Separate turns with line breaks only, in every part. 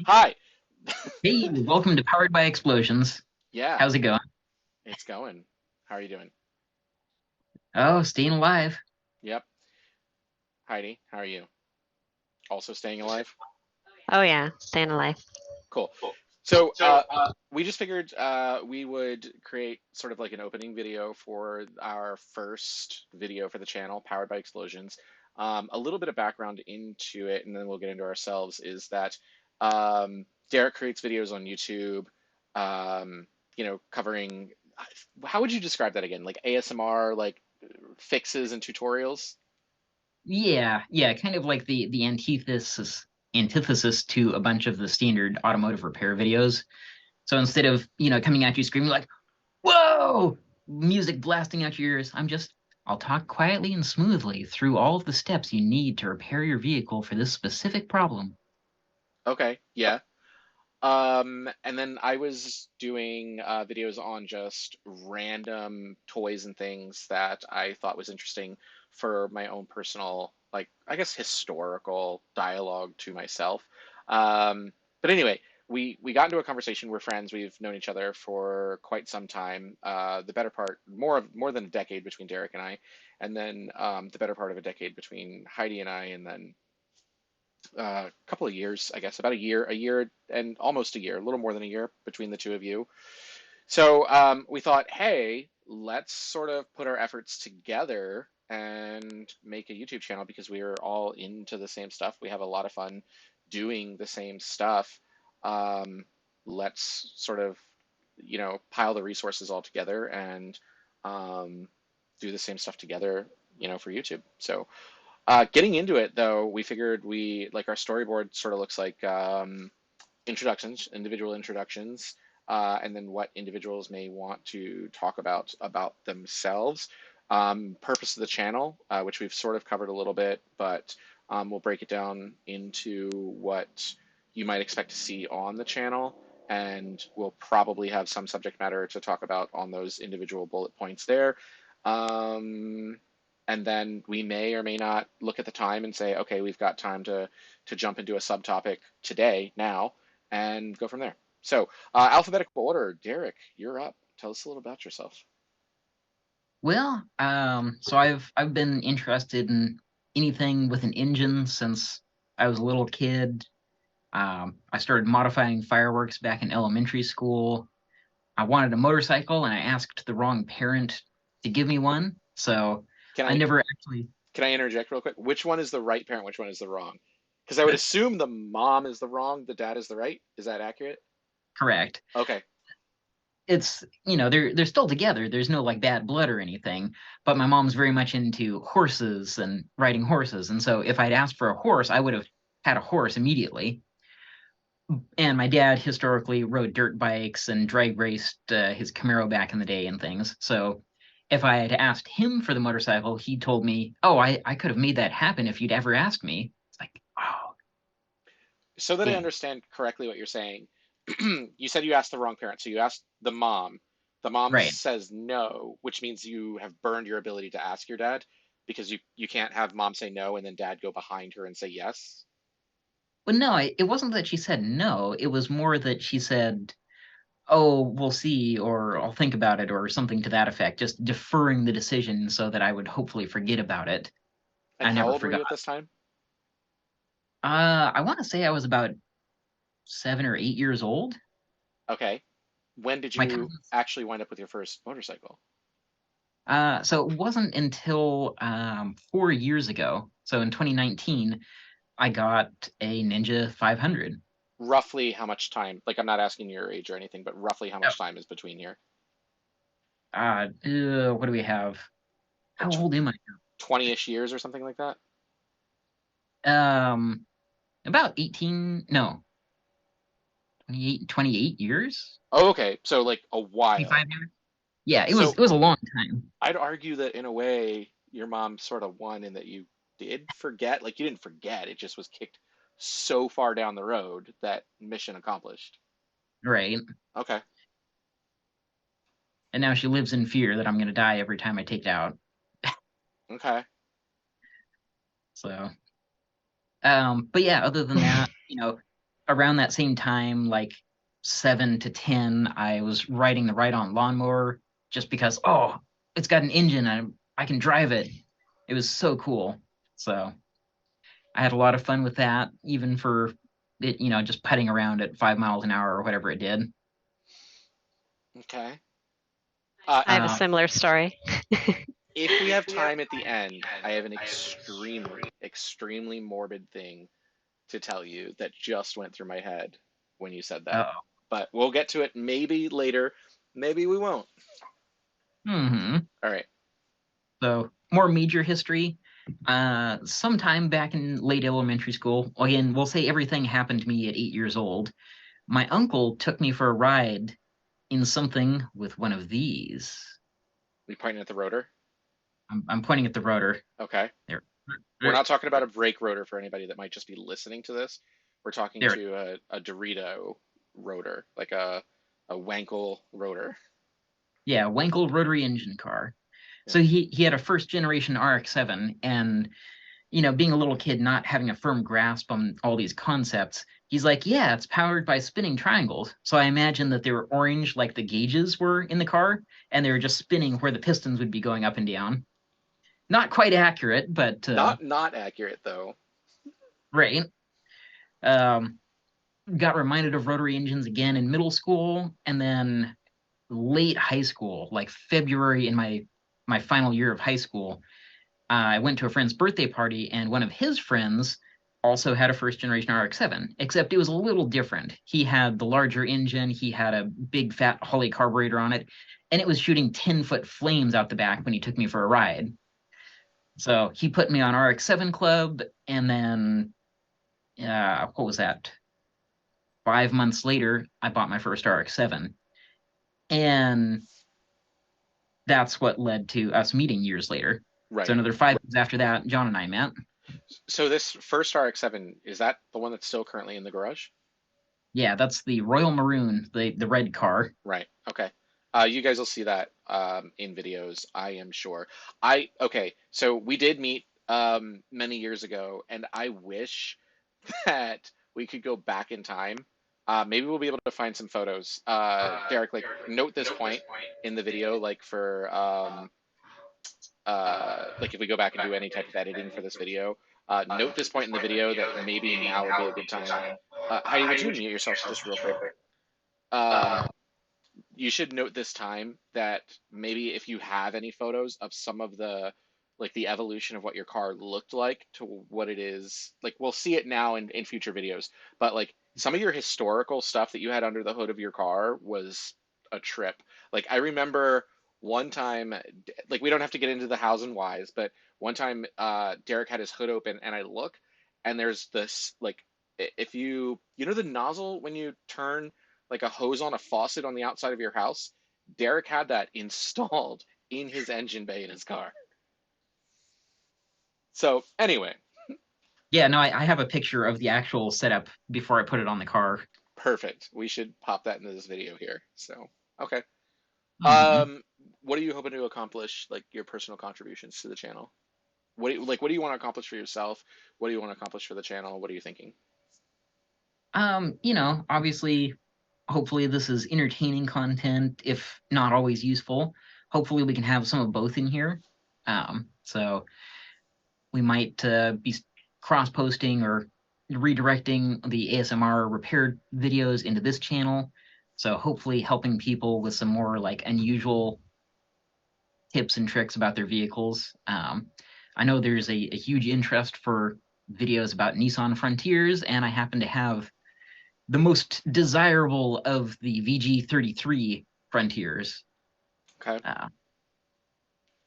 Hi.
Hey, welcome to Powered by Explosions.
Yeah,
How's it going?
it's going. How are you doing?
Oh, staying alive.
Yep. Heidi, how are you? Also staying alive?
Oh yeah, staying alive.
Cool. So, we just figured we would create sort of like an opening video for our first video for the channel, Powered by Explosions. A little bit of background into it, and then we'll get into ourselves, is that Derek creates videos on YouTube, um, covering, how would you describe that again? Like ASMR, like fixes and tutorials?
Yeah, kind of like the antithesis to a bunch of the standard automotive repair videos. So instead of, coming at you screaming like, "Whoa!" music blasting out your ears, I'll talk quietly and smoothly through all of the steps you need to repair your vehicle for this specific problem.
Okay, yeah. And then I was doing videos on just random toys and things that I thought was interesting for my own personal, like, I guess, historical dialogue to myself. But anyway, we got into a conversation. We're friends. We've known each other for quite some time. The better part, more than a decade between Derek and I, and then the better part of a decade between Heidi and I, and then a couple of years, I guess, about a year and almost a year, a little more than a year between the two of you. So we thought, hey, let's sort of put our efforts together and make a YouTube channel because we are all into the same stuff. We have a lot of fun doing the same stuff. Um, let's sort of, pile the resources all together and um, do the same stuff together, for YouTube. So getting into it, though, we figured we like our storyboard sort of looks like introductions, individual introductions, and then what individuals may want to talk about themselves. Purpose of the channel, which we've sort of covered a little bit, but we'll break it down into what you might expect to see on the channel, and we'll probably have some subject matter to talk about on those individual bullet points there. Um, and then we may or may not look at the time and say, okay, we've got time to jump into a subtopic today, now, and go from there. So, alphabetical order. Derek, you're up. Tell us a little about yourself.
So I've been interested in anything with an engine since I was a little kid. I started modifying fireworks back in elementary school. I wanted a motorcycle and I asked the wrong parent to give me one. So
Can
I
I
never actually,
can I interject real quick? Which one is the right parent? Which one is the wrong? Because I would assume the mom is the wrong, the dad is the right. Is that accurate?
correct.
Okay.
They're still together. There's no like bad blood or anything, but my mom's very much into horses and riding horses. And so if I'd asked for a horse, I would have had a horse immediately. And my dad historically rode dirt bikes and drag raced his Camaro back in the day and things. So if I had asked him for the motorcycle, he told me, "Oh, I could have made that happen if you'd ever asked me." It's like, oh,
So that I
dang.
understand correctly what you're saying, you said you asked the wrong parent. So you asked the mom. The mom
Right.
says no, which means you have burned your ability to ask your dad because you can't have mom say no and then dad go behind her and say yes.
Well, no, it wasn't that she said no. It was more that she said, "Oh, we'll see," or "I'll think about it," or something to that effect, just deferring the decision so that I would hopefully forget about it.
And
I
how
never
old were you
forgot.
at this time?
I want to say I was about 7 or 8 years old.
Okay. When did
My
you
cousins.
actually wind up with your first motorcycle?
So it wasn't until 4 years ago. So in 2019, I got a Ninja 500.
Roughly how much time? Like, I'm not asking your age or anything, but roughly how
Oh,
much time is between here?
what do we have?
Like
How old am I
20-ish years or something like that?
now? About 18, no, 28 years?
Oh, okay. So like a while.
25 years? Yeah, it was
So
it was a long time.
I'd argue that in a way, your mom sort of won in that you did forget. Like, you didn't forget, it just was kicked so far down the road that mission accomplished.
Right.
Okay.
And now she lives in fear that I'm gonna die every time I take it out.
Okay.
So, but yeah, other than that, around that same time, like 7 to 10, I was riding the ride-on lawnmower just because, oh, it's got an engine and I can drive it. It was so cool. So I had a lot of fun with that, even for it, just putting around at 5 miles an hour or whatever it did.
Okay.
I have a
Uh,
similar story.
If we have time at the end, I have an extremely, extremely morbid thing to tell you that just went through my head when you said that.
uh
But we'll get to it maybe later. Maybe we won't.
hmm
All right.
So more major history. Sometime back in late elementary school, again, we'll say everything happened to me at 8 years old. My uncle took me for a ride in something with one of these.
We pointing at the rotor.
I'm pointing at the rotor
Okay.
there.
We're
There,
not talking about a brake rotor for anybody that might just be listening to this. We're talking
there.
to a Dorito rotor, like a Wankel rotor.
Yeah, Wankel rotary engine car.
Yeah.
So he had a first generation RX-7, and being a little kid, not having a firm grasp on all these concepts, he's like, yeah, it's powered by spinning triangles. So I imagine that they were orange like the gauges were in the car, and they were just spinning where the pistons would be going up and down. Not quite accurate, but
Not accurate though.
right. Um, got reminded of rotary engines again in middle school, and then late high school, like February in my final year of high school. I went to a friend's birthday party, and one of his friends also had a first generation RX-7, except it was a little different. He had the larger engine, he had a big fat Holley carburetor on it, and it was shooting 10-foot flames out the back when he took me for a ride. So he put me on RX-7 Club, and then what was that? 5 months later, I bought my first RX-7, and that's what led to us meeting years later. So
Right.
another 5 years after that, John and I met.
So this first RX-7, is that the one that's still currently in the garage?
Yeah, that's the Royal Maroon, the red car.
Right. Okay. You guys will see that in videos, I am sure. Okay, so we did meet many years ago, and I wish that we could go back in time. Maybe we'll be able to find some photos. Derek, like, note this point in the video, like for like if we go back and do any type of editing for this video, note this point in the video that maybe now would be a good time. Heidi, would you mute yourself just real quick? Um, you should note this time that maybe if you have any photos of some of the like the evolution of what your car looked like to what it is, like we'll see it now in future videos, but like some of your historical stuff that you had under the hood of your car was a trip. Like I remember one time, like we don't have to get into the hows and whys, but one time Derek had his hood open and I look and there's this like if you know the nozzle when you turn like a hose on a faucet on the outside of your house. Derek had that installed in his engine bay in his car. So anyway,
Yeah, no, I have a picture of the actual setup before I put it on the car.
perfect. We should pop that into this video here. So okay.
hmm
What are you hoping to accomplish, like your personal contributions to the channel? What do you want to accomplish for yourself? What do you want to accomplish for the channel? What are you thinking?
Obviously, hopefully this is entertaining content, if not always useful. Hopefully we can have some of both in here. So we might be cross-posting or redirecting the ASMR repair videos into this channel. So hopefully helping people with some more like unusual tips and tricks about their vehicles. I know there's a huge interest for videos about Nissan Frontiers, and I happen to have the most desirable of the VG33 Frontiers.
Okay,
Uh,
cool.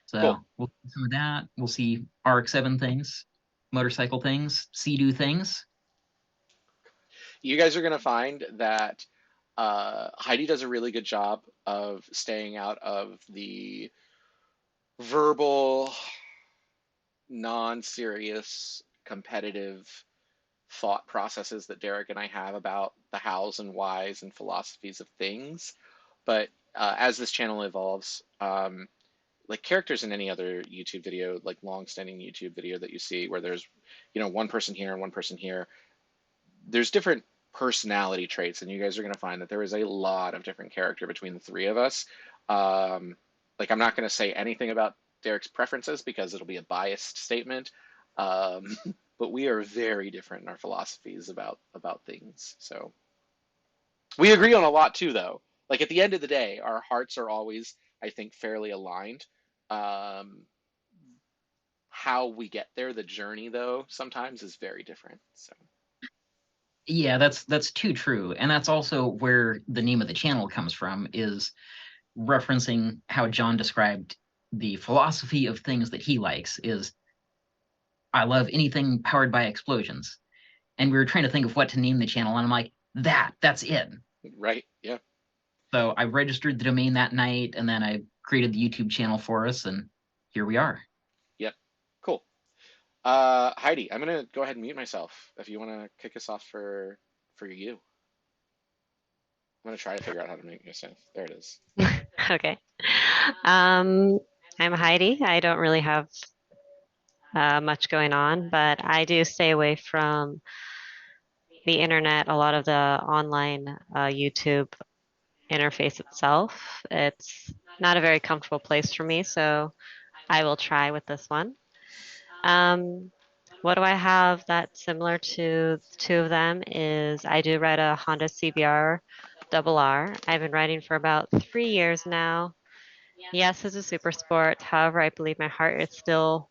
so we'll see some of that. We'll see RX-7 things, motorcycle things, Sea-Doo things.
You guys are gonna find that Heidi does a really good job of staying out of the verbal, non-serious, competitive thought processes that Derek and I have about the hows and whys and philosophies of things. But as this channel evolves, like characters in any other YouTube video, like long-standing YouTube video that you see, where there's, one person here and one person here, there's different personality traits, and you guys are going to find that there is a lot of different character between the three of us. Um, like, I'm not going to say anything about Derek's preferences because it'll be a biased statement. Um, but we are very different in our philosophies about things. So we agree on a lot too, though. Like at the end of the day, our hearts are always, I think, fairly aligned. Um, how we get there, the journey, though, sometimes is very different. So
Yeah, that's too true. And that's also where the name of the channel comes from, is referencing how John described the philosophy of things that he likes is I love anything powered by explosions. And we were trying to think of what to name the channel, and I'm like, that's it.
right, yeah,
So I registered the domain that night, and then I created the YouTube channel for us, and here we are.
yep, cool. Heidi, I'm gonna go ahead and mute myself if you want to kick us off for you. I'm gonna try to figure out how to mute myself. There it is.
Okay. Um, I'm Heidi. I don't really have much going on, but I do stay away from the internet, a lot of the online YouTube interface itself. It's not a very comfortable place for me, so I will try with this one. Um, what do I have that's similar to the two of them is I do ride a Honda CBR double R. I've been riding for about 3 years now. Yes, it's a super sport. However, I believe my heart is still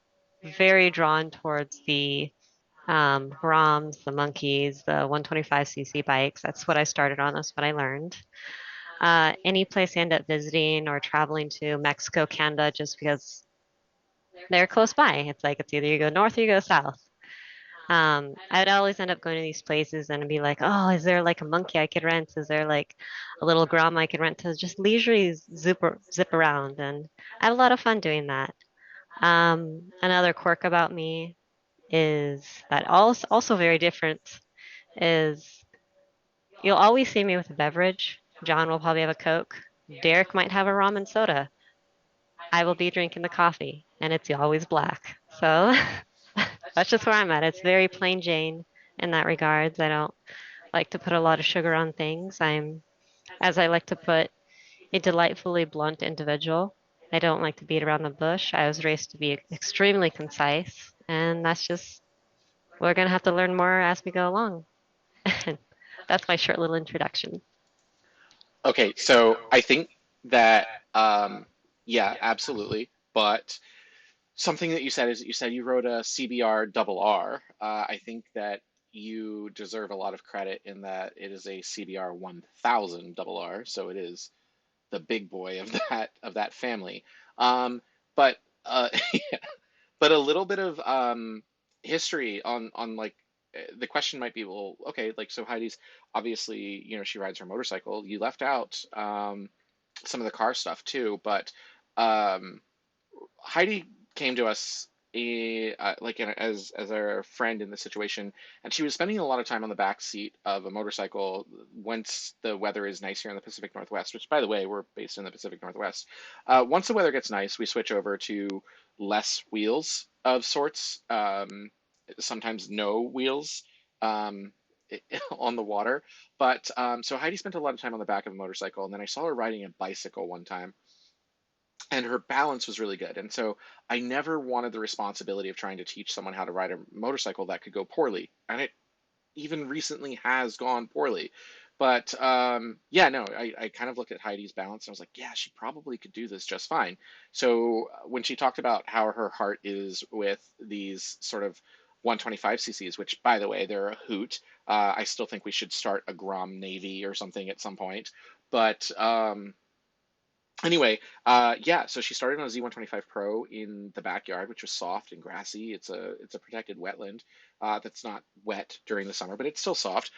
very drawn towards the ROMs, the Monkeys, the 125cc bikes. That's what I started on. That's what I learned. Any place I end up visiting or traveling to, Mexico, Canada, just because they're close by. It's like it's either you go north or you go south. I would always end up going to these places and be like, oh, is there like a monkey I could rent? Is there like a little Grom I could rent to just leisurely zip around? And I have a lot of fun doing that. Another quirk about me is that also very different is you'll always see me with a beverage. John will probably have a Coke. Derek might have a ramen soda. I will be drinking the coffee, and it's always black. So that's just where I'm at. It's very plain Jane in that regards. I don't like to put a lot of sugar on things. As I like to put, a delightfully blunt individual. I don't like to beat around the bush. I was raised to be extremely concise, and that's just, we're going to have to learn more as we go along. That's my short little introduction.
Okay, so I think that yeah, absolutely. But something that you said is that you said you wrote a CBR double R. I think that you deserve a lot of credit in that it is a CBR 1000 double R, so it is the big boy of that family. Um, but yeah, but a little bit of history on like the question might be, well, okay, like so Heidi's obviously, she rides her motorcycle. You left out some of the car stuff too, but um, Heidi came to us like as our friend in the situation, and she was spending a lot of time on the back seat of a motorcycle once the weather is nice here in the Pacific Northwest, which, by the way, we're based in the Pacific Northwest. Once the weather gets nice, we switch over to less wheels of sorts, sometimes no wheels um, on the water. But so Heidi spent a lot of time on the back of a motorcycle, and then I saw her riding a bicycle one time, and her balance was really good. And so I never wanted the responsibility of trying to teach someone how to ride a motorcycle that could go poorly. And it even recently has gone poorly. But yeah, no, I kind of looked at Heidi's balance and I was like, yeah, she probably could do this just fine. So when she talked about how her heart is with these sort of 125 cc's, which, by the way, they're a hoot. I still think we should start a Grom Navy or something at some point. But anyway, yeah, so she started on a Z125 Pro in the backyard, which was soft and grassy. It's a protected wetland that's not wet during the summer, but it's still soft.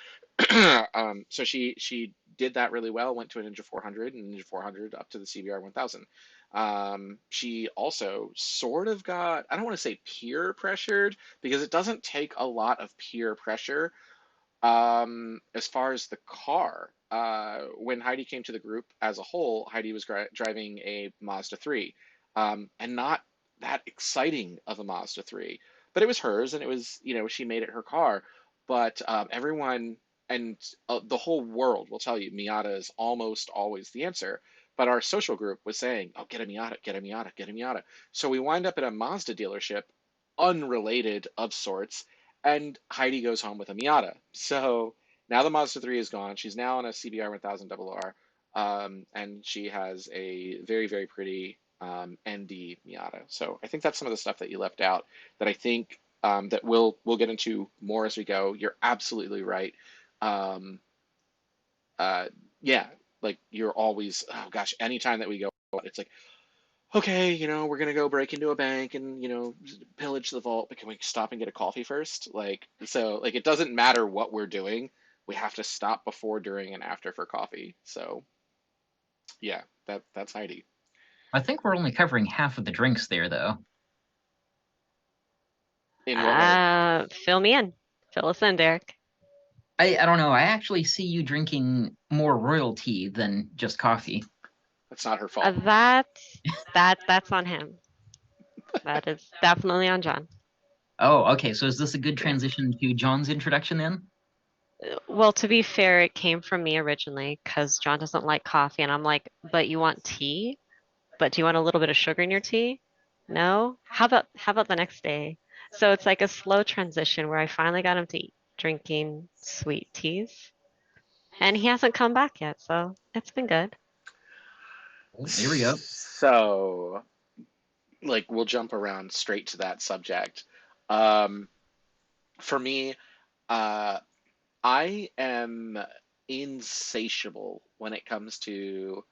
So she did that really well. Went to a Ninja 400 and Ninja 400 up to the CBR 1000. She also sort of got, I don't want to say peer pressured because it doesn't take a lot of peer pressure as far as the car, when Heidi came to the group as a whole, Heidi was driving a Mazda 3, and not that exciting of a Mazda 3, but it was hers, and it was, she made it her car. But everyone and the whole world will tell you Miata is almost always the answer. But our social group was saying, "Oh, get a Miata, get a Miata, get a Miata." So we wind up at a Mazda dealership, unrelated of sorts, and Heidi goes home with a Miata. So now the Mazda 3 is gone. She's now on a CBR 1000 RR, and she has a very, very pretty ND Miata. So I think that's some of the stuff that you left out that I think that we'll get into more as we go. You're absolutely right. Um, uh, yeah, like you're always, oh gosh, anytime that we go, it's like, okay, we're gonna go break into a bank and, pillage the vault, but can we stop and get a coffee first? Like, so like it doesn't matter what we're doing, we have to stop before, during, and after for coffee. So yeah, that's Heidi.
I think we're only covering half of the drinks there, though.
In what way?
Fill me in. Fill us in, Derek.
I don't know. I actually see you drinking more royal tea than just coffee.
That's not her
Uh,
fault.
that's that's on him. That is definitely on John.
Oh, okay. So is this a good transition to John's introduction then?
Well, to be fair, it came from me originally because John doesn't like coffee, and I'm like, but you want tea? But do you want a little bit of sugar in your tea? No? How about the next day? So it's like a slow transition where I finally got him to drinking sweet teas, and he hasn't come back yet, so it's been good.
Oh, there we go.
So, like, we'll jump around straight to that subject. Um, for me, uh, I am insatiable when it comes to,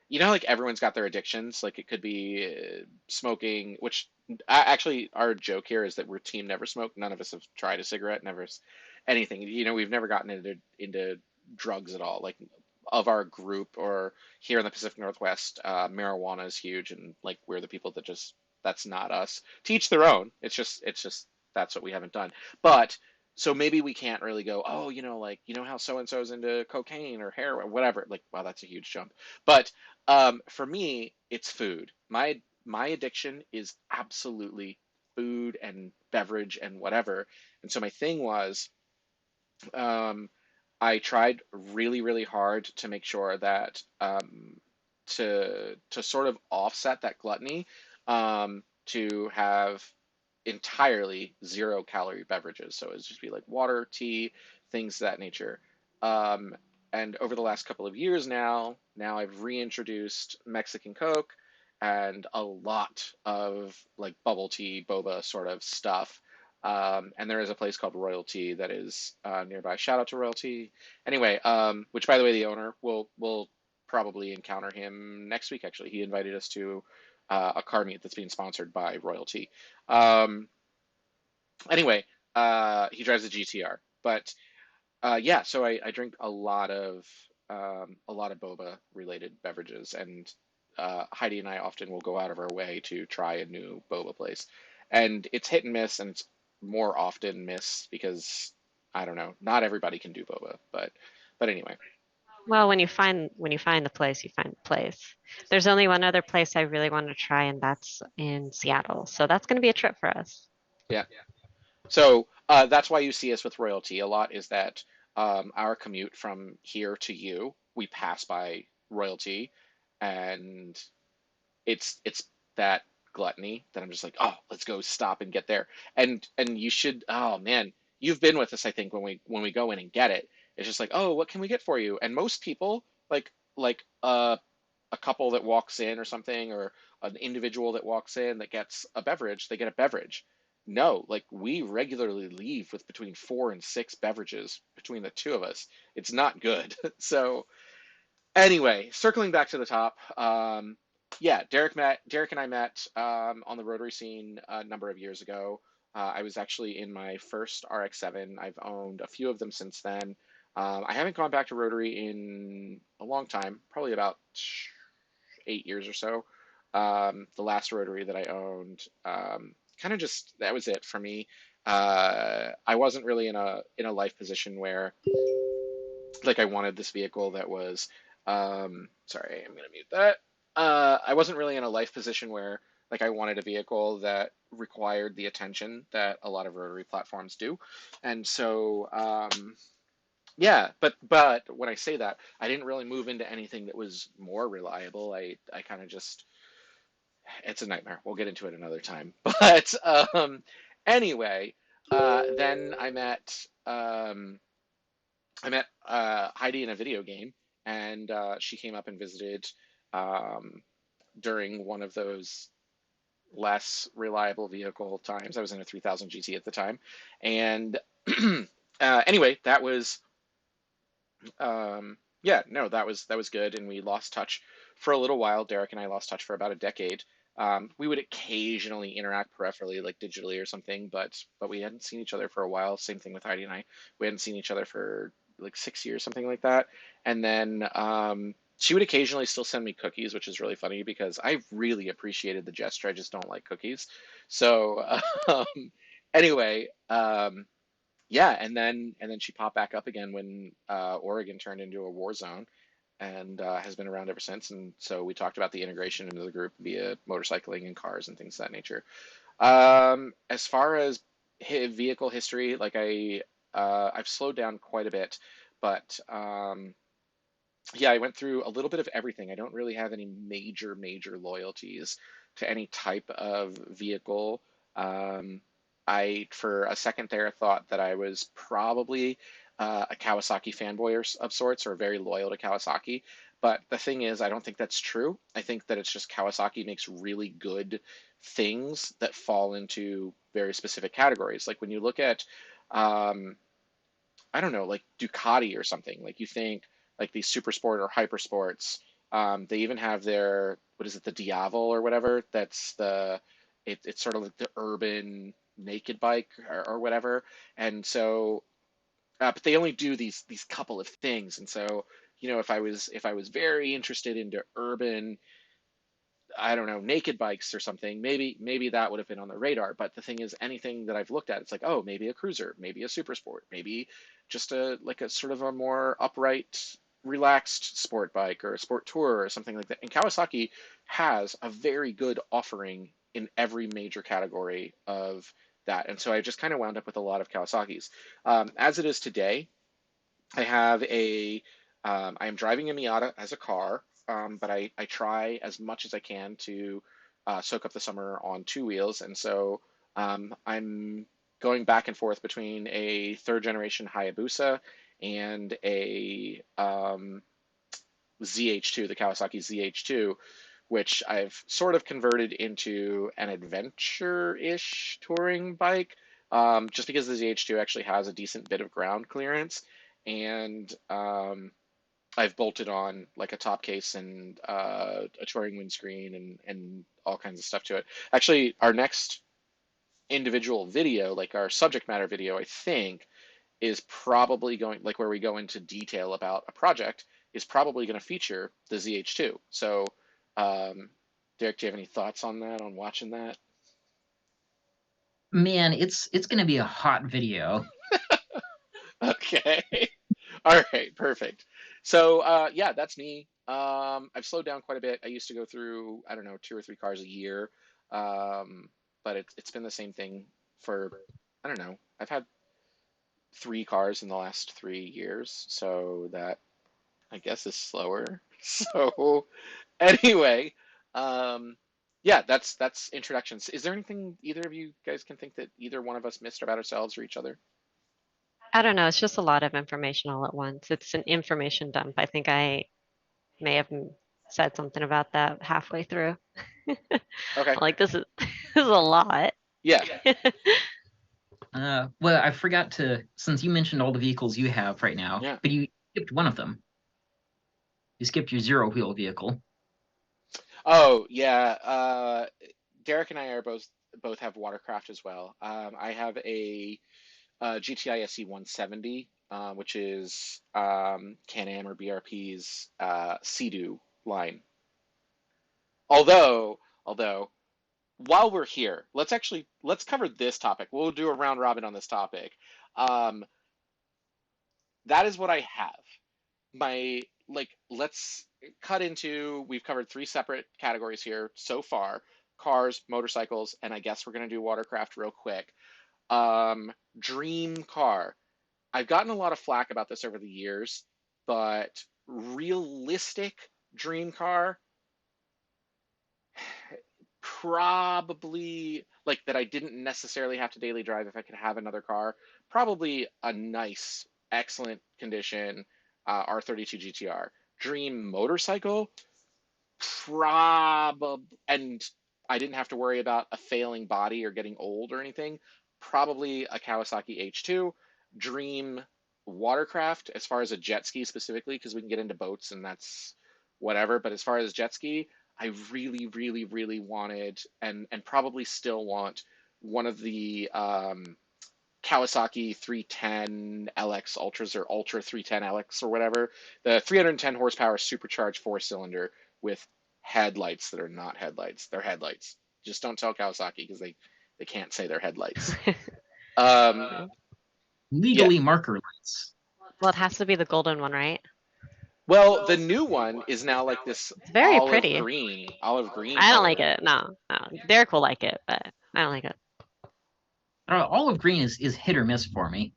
like everyone's got their addictions. Like it could be smoking, which actually our joke here is that we're team never smoke. None of us have tried a cigarette, never anything. We've never gotten into drugs at all. Like of our group or here in the Pacific Northwest, marijuana is huge, and like we're the people that just that's not us. To each their own. It's just that's what we haven't done. But so maybe we can't really go, oh, like, how so and so's into cocaine or heroin, whatever. Like, wow, that's a huge jump. But for me, it's food. My addiction is absolutely food and beverage and whatever. And so my thing was, um, I tried really, really hard to make sure that to sort of offset that gluttony, to have entirely 0 calorie beverages. So it's just be like water, tea, things of that nature. Um, and over the last couple of years now I've reintroduced Mexican Coke and a lot of like bubble tea, boba sort of stuff. And there is a place called Royalty that is nearby. Shout out to Royalty. Anyway, which by the way, the owner will probably encounter him next week. Actually, he invited us to a car meet that's being sponsored by Royalty. Um, anyway, he drives a GTR, but yeah. So I drink a lot of boba related beverages, and Heidi and I often will go out of our way to try a new boba place, and it's hit and miss, and it's more often miss because I don't know, not everybody can do boba, but anyway,
Well, when you find the place, you find the place. There's only one other place I really want to try, and that's in Seattle. So that's going to be a trip for us.
yeah. So that's why you see us with Royalty a lot is that our commute from here to you, we pass by Royalty, and it's that gluttony that I'm just like, oh, let's go stop and get there. And you should, oh man, you've been with us, I think, when we go in and get it. It's just like, oh, what can we get for you? And most people, like a couple that walks in or something, or an individual that walks in that gets a beverage, they get a beverage. No, like we regularly leave with between 4 and 6 beverages between the two of us. It's not good. So anyway, circling back to the top, yeah, Derek and I met on the Rotary scene a number of years ago. I was actually in my first RX-7. I've owned a few of them since then. I haven't gone back to Rotary in a long time, probably about 8 years or so. The last Rotary that I owned, kind of just that was it for me. I wasn't really in a life position where like I wanted this vehicle that was sorry, I'm gonna mute that. I wasn't really in a life position where like I wanted a vehicle that required the attention that a lot of rotary platforms do. And so Yeah, but when I say that, I didn't really move into anything that was more reliable. I kind of just it's a nightmare. We'll get into it another time. But anyway, then I met Heidi in a video game, and she came up and visited um, during one of those less reliable vehicle times. I was in a 3000 GT at the time, and anyway, that was yeah, no, that was good, and we lost touch for a little while. Derek and I lost touch for about a decade. We would occasionally interact peripherally, like digitally or something, but we hadn't seen each other for a while. Same thing with Heidi and I. We hadn't seen each other for like 6 years, something like that. And then she would occasionally still send me cookies, which is really funny because I really appreciated the gesture. I just don't like cookies. So anyway, yeah, and then she popped back up again when Oregon turned into a war zone, and has been around ever since. And so we talked about the integration into the group via motorcycling and cars and things of that nature. As far as vehicle history, like I've slowed down quite a bit, but yeah, I went through a little bit of everything. I don't really have any major loyalties to any type of vehicle. Um, for a second there, thought that I was probably a Kawasaki fanboy of sorts, or very loyal to Kawasaki. But the thing is, I don't think that's true. I think that it's just Kawasaki makes really good things that fall into very specific categories. Like when you look at um, I don't know, like Ducati or something. Like you think like these super sport or hyper sports. They even have their what is it, the Diavel or whatever? It's sort of like the urban naked bike or whatever. And so, but they only do these couple of things. And so, if I was very interested into urban, I don't know, naked bikes or something, maybe that would have been on the radar. But the thing is, anything that I've looked at, it's like, oh, maybe a cruiser, maybe a super sport, maybe just a sort of a more upright, relaxed sport bike or a sport tour or something like that. And Kawasaki has a very good offering in every major category of that. And so I just kind of wound up with a lot of Kawasaki's. As it is today, I have I am driving a Miata as a car, but I try as much as I can to soak up the summer on two wheels. And so I'm going back and forth between a third generation Hayabusa and a ZH2, the Kawasaki ZH2, which I've sort of converted into an adventure-ish touring bike, just because the ZH2 actually has a decent bit of ground clearance, and I've bolted on like a top case and a touring windscreen and all kinds of stuff to it. Actually, our next individual video, like our subject matter video, I think, is probably going like where we go into detail about a project is probably going to feature the ZH2. So, um, Derek, do you have any thoughts on that, on watching that?
Man, it's gonna be a hot video.
Okay. All right, perfect. So, yeah, that's me. I've slowed down quite a bit. I used to go through, I don't know, two or three cars a year. Um, but it's been the same thing for, I don't know. I've had three cars in the last 3 years, so that I guess is slower. So anyway, um, yeah, that's introductions. Is there anything either of you guys can think that either one of us missed about ourselves or each other?
I don't know. It's just a lot of information all at once. It's an information dump. I think I may have said something about that halfway through.
Okay.
Like this is this is a lot.
Yeah.
Well, I forgot to, since you mentioned all the vehicles you have right now,
Yeah.
but you skipped one of them. You skipped your zero wheel vehicle.
Oh, yeah. Derek and I are both have watercraft as well. I have a GTI SE 170, which is Can-Am or BRP's Sea-Doo line. Although, while we're here, let's cover this topic. We'll do a round robin on this topic. Um, that is what I have. Let's cut into, we've covered three separate categories here so far: cars, motorcycles, and I guess we're gonna do watercraft real quick. Dream car. I've gotten a lot of flack about this over the years, but realistic dream car, probably like that I didn't necessarily have to daily drive if I could have another car. Probably a nice, excellent condition R32 GTR. Dream motorcycle, probably, and I didn't have to worry about a failing body or getting old or anything. Probably a Kawasaki H2. Dream watercraft, as far as a jet ski specifically, because we can get into boats and that's whatever. But as far as jet ski, I really, really, really wanted and probably still want one of the Kawasaki 310 LX Ultras or Ultra 310 LX or whatever, the 310 horsepower supercharged four-cylinder with headlights that are not headlights. They're headlights. Just don't tell Kawasaki because they can't say they're headlights. Um, yeah.
Legally marker lights.
Well, it has to be the golden one, right?
Well, the new one is now like this
It's very
olive
pretty.
green, olive green
I don't
color.
like it. No, no. Derek will like it, but I don't like it.
Olive green is hit or miss for me.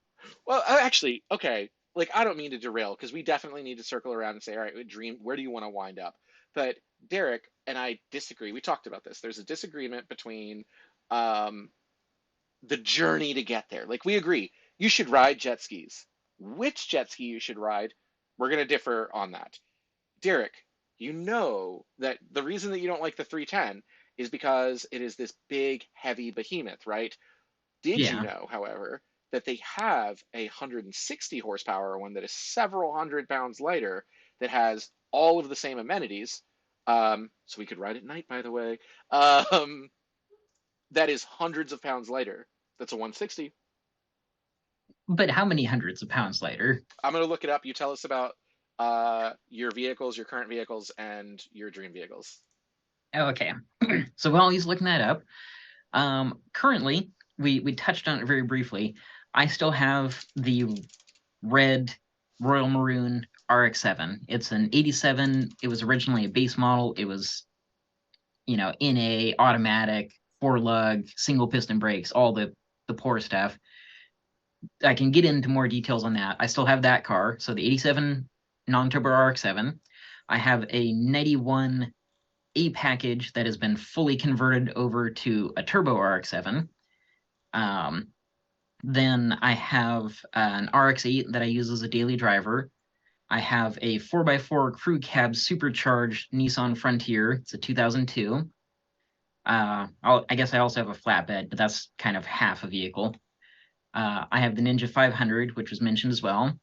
Well, actually, okay. Like, I don't mean to derail because we definitely need to circle around and say, all right, dream, where do you want to wind up? But Derek and I disagree. We talked about this. There's a disagreement between um, the journey to get there. Like, we agree, you should ride jet skis. Which jet ski you should ride, we're going to differ on that. Derek, you know that the reason that you don't like the 310 is because it is this big, heavy behemoth, right? Did you
Yeah.
know, however, that they have a 160 horsepower one that is several hundred pounds lighter that has all of the same amenities? So we could ride at night, by the way. That is hundreds of pounds lighter. That's a 160.
But how many hundreds of pounds lighter?
I'm going to look it up. You tell us about your vehicles, your current vehicles, and your dream vehicles.
Okay. So while he's looking that up, currently, we touched on it very briefly. I still have the red Royal Maroon RX-7. It's an 87. It was originally a base model. It was, NA, automatic, four-lug, single piston brakes, all the poor stuff. I can get into more details on that. I still have that car. So the 87 non-turbo RX-7. I have a 91 A package that has been fully converted over to a turbo RX-7. Then I have an RX-8 that I use as a daily driver. I have a 4x4 crew cab supercharged Nissan Frontier. It's a 2002. I guess I also have a flatbed, but that's kind of half a vehicle. I have the Ninja 500, which was mentioned as well.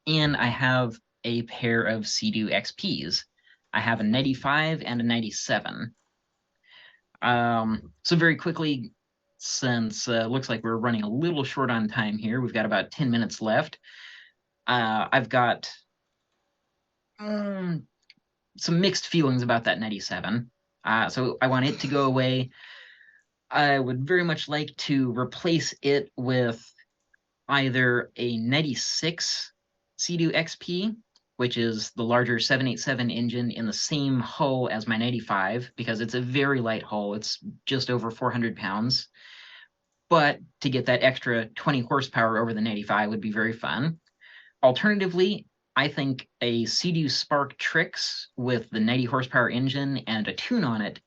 And I have a pair of Sea-Doo XPs. I have a 95 and a 97. So very quickly, since looks like we're running a little short on time here, we've got about 10 minutes left. I've got some mixed feelings about that 97. So I want it to go away. I would very much like to replace it with either a 96 Sea-Doo XP, which is the larger 787 engine in the same hull as my 95, because it's a very light hull. It's just over 400 pounds. But to get that extra 20 horsepower over the 95 would be very fun. Alternatively, I think a Sea-Doo Spark Trix with the 90 horsepower engine and a tune on it,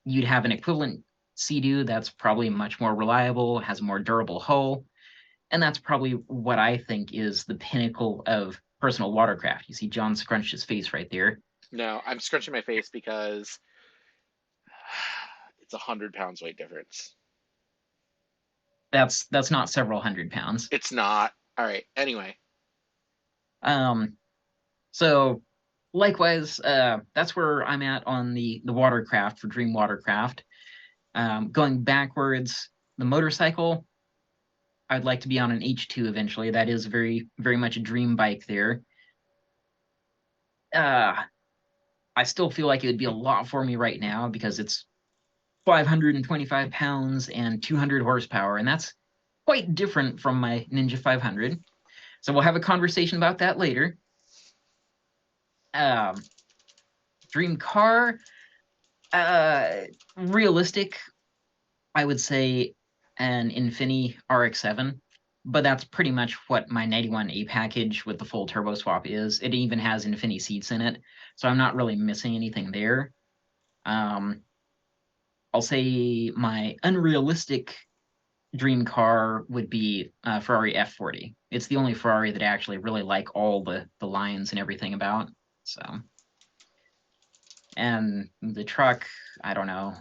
you'd have an equivalent Sea-Doo that's probably much more reliable, has a more durable hull, and that's probably what I think is the pinnacle of personal watercraft. You see John scrunched his face right there.
No, I'm scrunching my face because it's 100 pounds weight difference.
That's not several hundred pounds.
It's not. All right. Anyway.
So likewise, that's where I'm at on the watercraft for Dream Watercraft. Going backwards, the motorcycle, I'd like to be on an H2 eventually. That is very, very much a dream bike there. I still feel like it would be a lot for me right now because it's 525 pounds and 200 horsepower, and that's quite different from my Ninja 500. So we'll have a conversation about that later. Dream car, realistic, I would say an Infiniti RX-7. but that's pretty much what my 91A package with the full turbo swap is. It even has Infinity seats in it, so I'm not really missing anything there. Um, I'll say my unrealistic dream car would be Ferrari F40. It's the only Ferrari that I actually really like all the lines and everything about. So, and the truck, I don't know,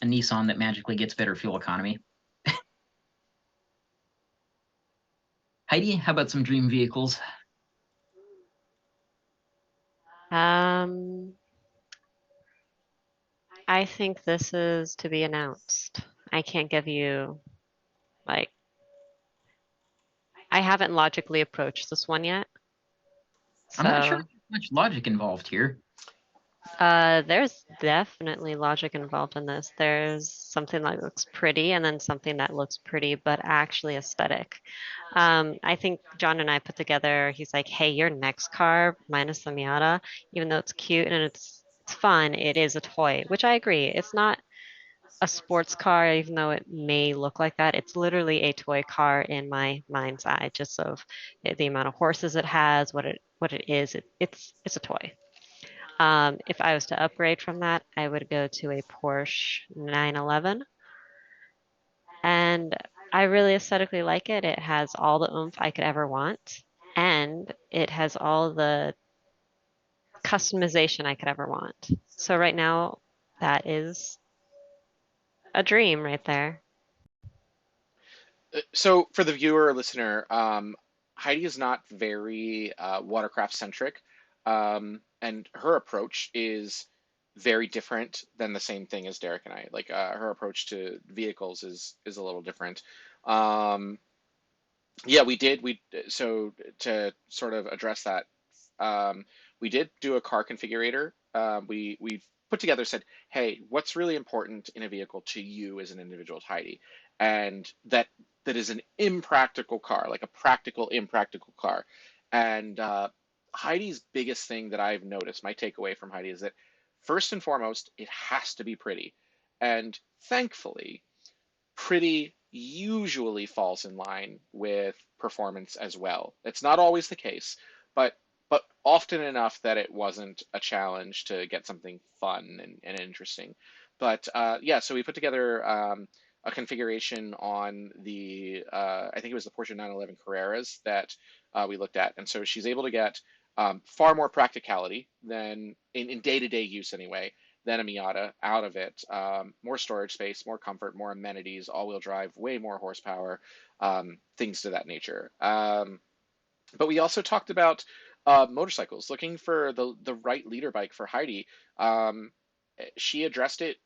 a Nissan that magically gets better fuel economy. Heidi, how about some dream vehicles?
Um, I think this is to be announced. I can't give you like I haven't logically approached this one yet.
I'm not sure
So,
there's much logic involved here.
there's definitely logic involved in this. There's something that looks pretty and then something that looks pretty but actually aesthetic. I think John and I put together, he's like, hey, your next car, minus the Miata, even though it's cute and it's fun, it is a toy, which I agree. It's not a sports car, even though it may look like that. It's literally a toy car in my mind's eye, just of the amount of horses it has, what it is. It's a toy. If I was to upgrade from that, I would go to a Porsche 911. And I really aesthetically like it. It has all the oomph I could ever want, and it has all the customization I could ever want. So right now, that is a dream right there.
So for the viewer or listener, Heidi is not very watercraft centric, and her approach is very different than the same thing as Derek and I. Like her approach to vehicles is a little different. Um, yeah, we did. So to sort of address that, um, we did do a car configurator. We've put together said, hey, what's really important in a vehicle to you as an individual, Heidi, and that is an impractical car, like a practical impractical car. And Heidi's biggest thing that I've noticed, my takeaway from Heidi is that first and foremost, it has to be pretty, and thankfully pretty usually falls in line with performance as well. It's not always the case, but often enough that it wasn't a challenge to get something fun and interesting. But yeah, so we put together a configuration on the I think it was the Porsche 911 Carreras that we looked at, and so she's able to get far more practicality than in day-to-day use anyway than a Miata out of it. More storage space, more comfort, more amenities, all-wheel drive, way more horsepower, things to that nature. But we also talked about motorcycles, looking for the right leader bike for Heidi. Um, she addressed it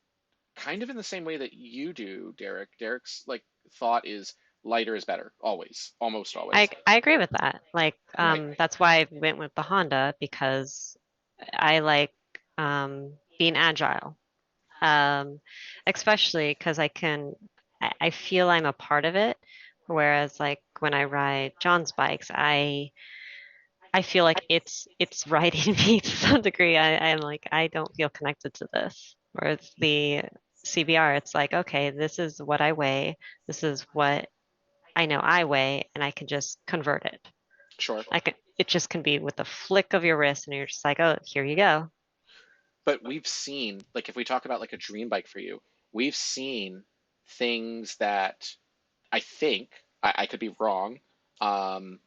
kind of in the same way that you do, Derek. Derek's like thought is lighter is better, always, almost
I
always.
I agree with that. Like,
Right.
that's why I went with the Honda because I like being agile. Um, Especially because I feel I'm a part of it. Whereas like when I ride John's bikes, I feel like it's riding me to some degree. I'm like, I don't feel connected to this. Whereas the CBR, it's like, okay, this is what I weigh. This is what I know I weigh, and I can just convert it.
Sure.
It just can be with the flick of your wrist, and you're just like, oh, here you go.
But we've seen, like, if we talk about like a dream bike for you, we've seen things that I think I could be wrong, um,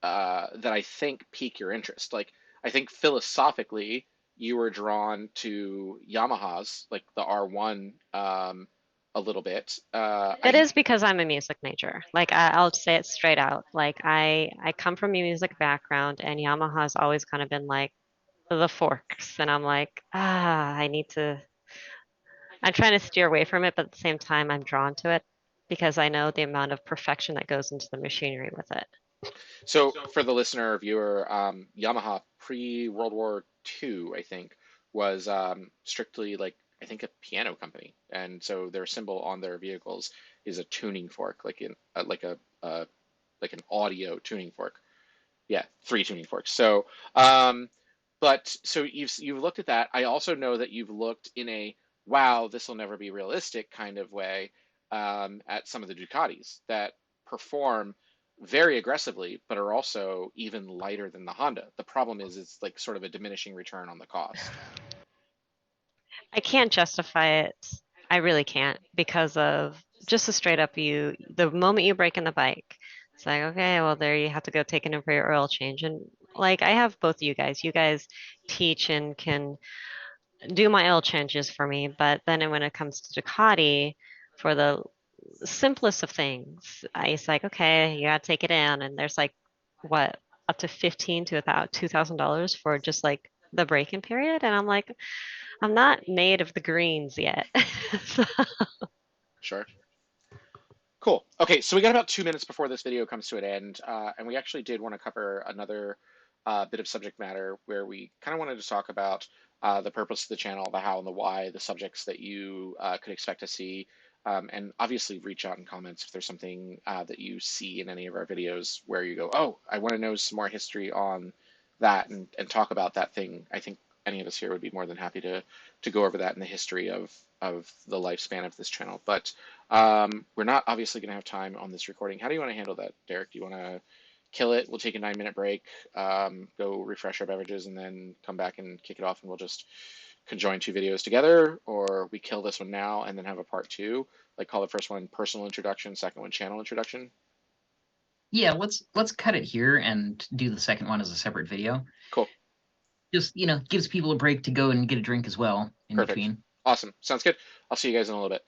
that I think pique your interest. Like, I think philosophically, you were drawn to Yamahas, like the R1, a little bit.
It is because I'm a music major. Like I'll say it straight out. Like I come from a music background, and Yamaha's always kind of been like the forks, and I'm like, I need to. I'm trying to steer away from it, but at the same time, I'm drawn to it because I know the amount of perfection that goes into the machinery with it.
So for the listener or viewer, Yamaha pre-World War II, I think, was strictly like I think a piano company, and so their symbol on their vehicles is a tuning fork, like in like an audio tuning fork. Yeah, three tuning forks. So, but so you've looked at that. I also know that you've looked in a wow, this will never be realistic kind of way at some of the Ducatis that perform very aggressively, but are also even lighter than the Honda. The problem is it's like sort of a diminishing return on the cost.
I can't justify it. I really can't because of just a straight up the moment you break in the bike, it's like, okay, well, there you have to go take it in for your oil change. And like, I have both you guys. You guys teach and can do my oil changes for me. But then when it comes to Ducati, for the simplest of things, it's like, okay, you gotta take it in. And there's like, what, up to 15 to about $2,000 for just like the break-in period. And I'm like, I'm not made of the greens yet. So,
Sure. Cool. Okay, so we got about 2 minutes before this video comes to an end, and we actually did want to cover another bit of subject matter where we kind of wanted to talk about the purpose of the channel, the how and the why, the subjects that you could expect to see, and obviously reach out in comments if there's something that you see in any of our videos where you go, oh, I want to know some more history on that and talk about that thing. I think any of us here would be more than happy to go over that in the history of the lifespan of this channel. But we're not obviously going to have time on this recording. How do you want to handle that, Derek? Do you want to kill it? We'll take a 9-minute break, go refresh our beverages, and then come back and kick it off, and we'll just conjoin 2 videos together, or we kill this one now and then have a part 2, like call the first one personal introduction, second one channel introduction.
Yeah, let's cut it here and do the second one as a separate video.
Cool.
Just, gives people a break to go and get a drink as well in
Perfect.
between.
Awesome. Sounds good. I'll see you guys in a little bit.